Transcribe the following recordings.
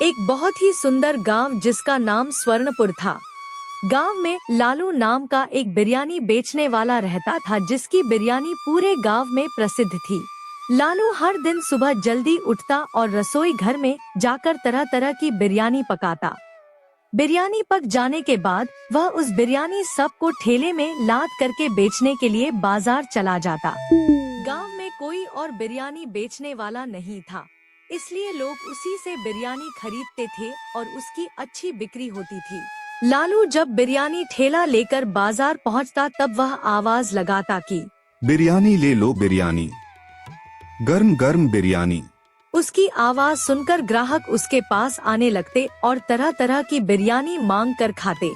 एक बहुत ही सुंदर गांव जिसका नाम स्वर्णपुर था। गांव में लालू नाम का एक बिरयानी बेचने वाला रहता था जिसकी बिरयानी पूरे गांव में प्रसिद्ध थी। लालू हर दिन सुबह जल्दी उठता और रसोई घर में जाकर तरह तरह की बिरयानी पकाता। बिरयानी पक जाने के बाद वह उस बिरयानी सबको ठेले में लाद करके बेचने के लिए बाजार चला जाता। गांव में कोई और बिरयानी बेचने वाला नहीं था, इसलिए लोग उसी से बिरयानी खरीदते थे और उसकी अच्छी बिक्री होती थी। लालू जब बिरयानी ठेला लेकर बाजार पहुंचता तब वह आवाज लगाता कि बिरयानी ले लो बिरयानी, गर्म गर्म बिरयानी। उसकी आवाज सुनकर ग्राहक उसके पास आने लगते और तरह तरह की बिरयानी मांग कर खाते।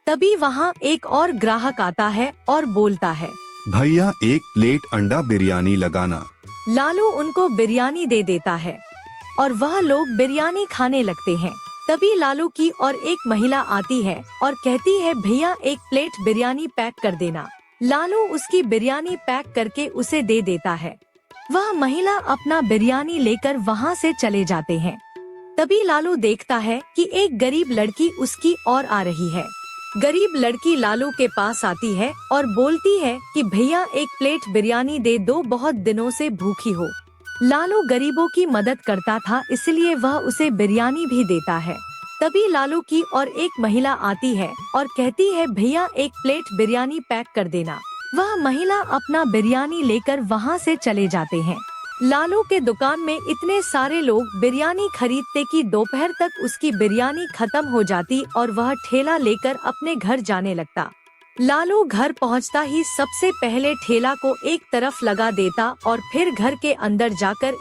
तभी वहाँ एक और ग्राहक आता है और बोलता है, भैया एक प्लेट अंडा बिरयानी लगाना। लालू उनको बिरयानी दे देता है और वह लोग बिरयानी खाने लगते हैं। तभी लालू की और एक महिला आती है और कहती है, भैया एक प्लेट बिरयानी पैक कर देना। लालू उसकी बिरयानी पैक करके उसे दे देता है। वह महिला अपना बिरयानी लेकर वहाँ से चले जाते हैं। तभी लालू देखता है कि एक गरीब लड़की उसकी ओर आ रही है। गरीब लड़की लालू के पास आती है और बोलती है कि भैया एक प्लेट बिरयानी दे दो, बहुत दिनों से भूखी हो। लालू गरीबों की मदद करता था, इसलिए वह उसे बिरयानी भी देता है। तभी लालू की और एक महिला आती है और कहती है, भैया एक प्लेट बिरयानी पैक कर देना। वह महिला अपना बिरयानी लेकर वहाँ से चले जाते हैं। लालू के दुकान में इतने सारे लोग बिरयानी खरीदते कि दोपहर तक उसकी बिरयानी खत्म हो जाती और वह ठेला लेकर अपने घर जाने लगता। लालू घर पहुंचता ही सबसे पहले ठेला को एक तरफ लगा देता और फिर घर के अंदर जाकर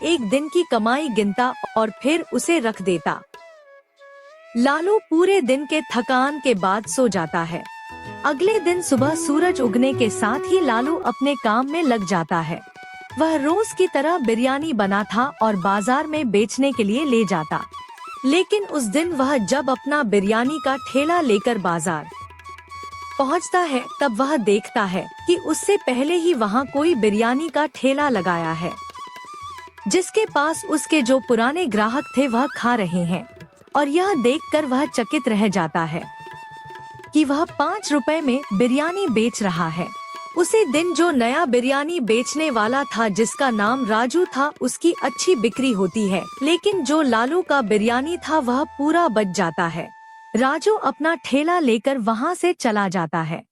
एक दिन की कमाई गिनता और फिर उसे रख देता। लालू पूरे दिन के थकान के बाद सो जाता है। अगले दिन सुबह सूरज उगने के साथ ही लालू अपने काम में लग जाता है। वह रोज की तरह बिरयानी बना था और बाजार में बेचने के लिए ले जाता। लेकिन उस दिन वह जब अपना बिरयानी का ठेला लेकर बाजार पहुंचता है तब वह देखता है कि उससे पहले ही वहां कोई बिरयानी का ठेला लगाया है, जिसके पास उसके जो पुराने ग्राहक थे वह खा रहे हैं। और यह देखकर वह चकित रह जाता है कि वह 5 रुपए में बिरयानी बेच रहा है। उसी दिन जो नया बिरयानी बेचने वाला था जिसका नाम राजू था, उसकी अच्छी बिक्री होती है, लेकिन जो लालू का बिरयानी था वह पूरा बच जाता है। राजू अपना ठेला लेकर वहाँ से चला जाता है।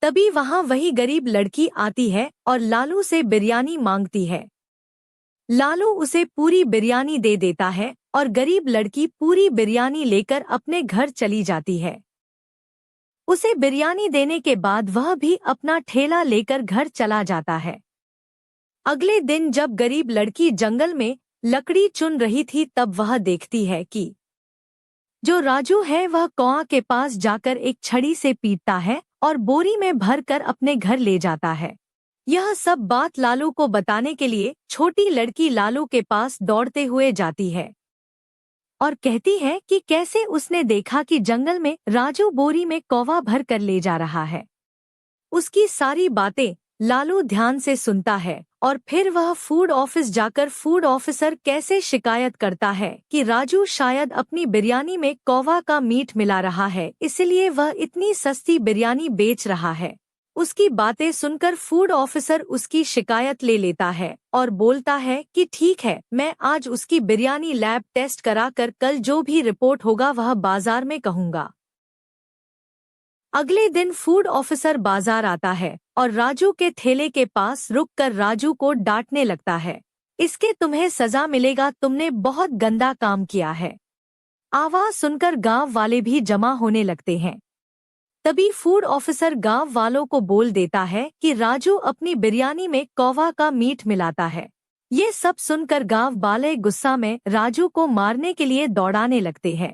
तभी वहाँ वही गरीब लड़की आती है और लालू से बिरयानी मांगती है। लालू उसे पूरी बिरयानी दे देता है और गरीब लड़की पूरी बिरयानी लेकर अपने घर चली जाती है। उसे बिरयानी देने के बाद वह भी अपना ठेला लेकर घर चला जाता है। अगले दिन जब गरीब लड़की जंगल में लकड़ी चुन रही थी तब वह देखती है कि जो राजू है वह कौआ के पास जाकर एक छड़ी से पीटता है और बोरी में भरकर अपने घर ले जाता है। यह सब बात लालू को बताने के लिए छोटी लड़की लालू के पास दौड़ते हुए जाती है और कहती है कि कैसे उसने देखा कि जंगल में राजू बोरी में कौवा भर कर ले जा रहा है। उसकी सारी बातें लालू ध्यान से सुनता है और फिर वह फूड ऑफिस जाकर फूड ऑफिसर कैसे शिकायत करता है कि राजू शायद अपनी बिरयानी में कौवा का मीट मिला रहा है, इसलिए वह इतनी सस्ती बिरयानी बेच रहा है। उसकी बातें सुनकर फूड ऑफिसर उसकी शिकायत ले लेता है और बोलता है कि ठीक है, मैं आज उसकी बिरयानी लैब टेस्ट कराकर कल जो भी रिपोर्ट होगा वह बाजार में कहूँगा। अगले दिन फूड ऑफिसर बाजार आता है और राजू के ठेले के पास रुककर राजू को डांटने लगता है, इसके तुम्हें सजा मिलेगा, तुमने बहुत गंदा काम किया है। आवाज सुनकर गांव वाले भी जमा होने लगते हैं। तभी फूड ऑफिसर गांव वालों को बोल देता है कि राजू अपनी बिरयानी में कौवा का मीट मिलाता है। ये सब सुनकर गांव वाले गुस्सा में राजू को मारने के लिए दौड़ाने लगते हैं।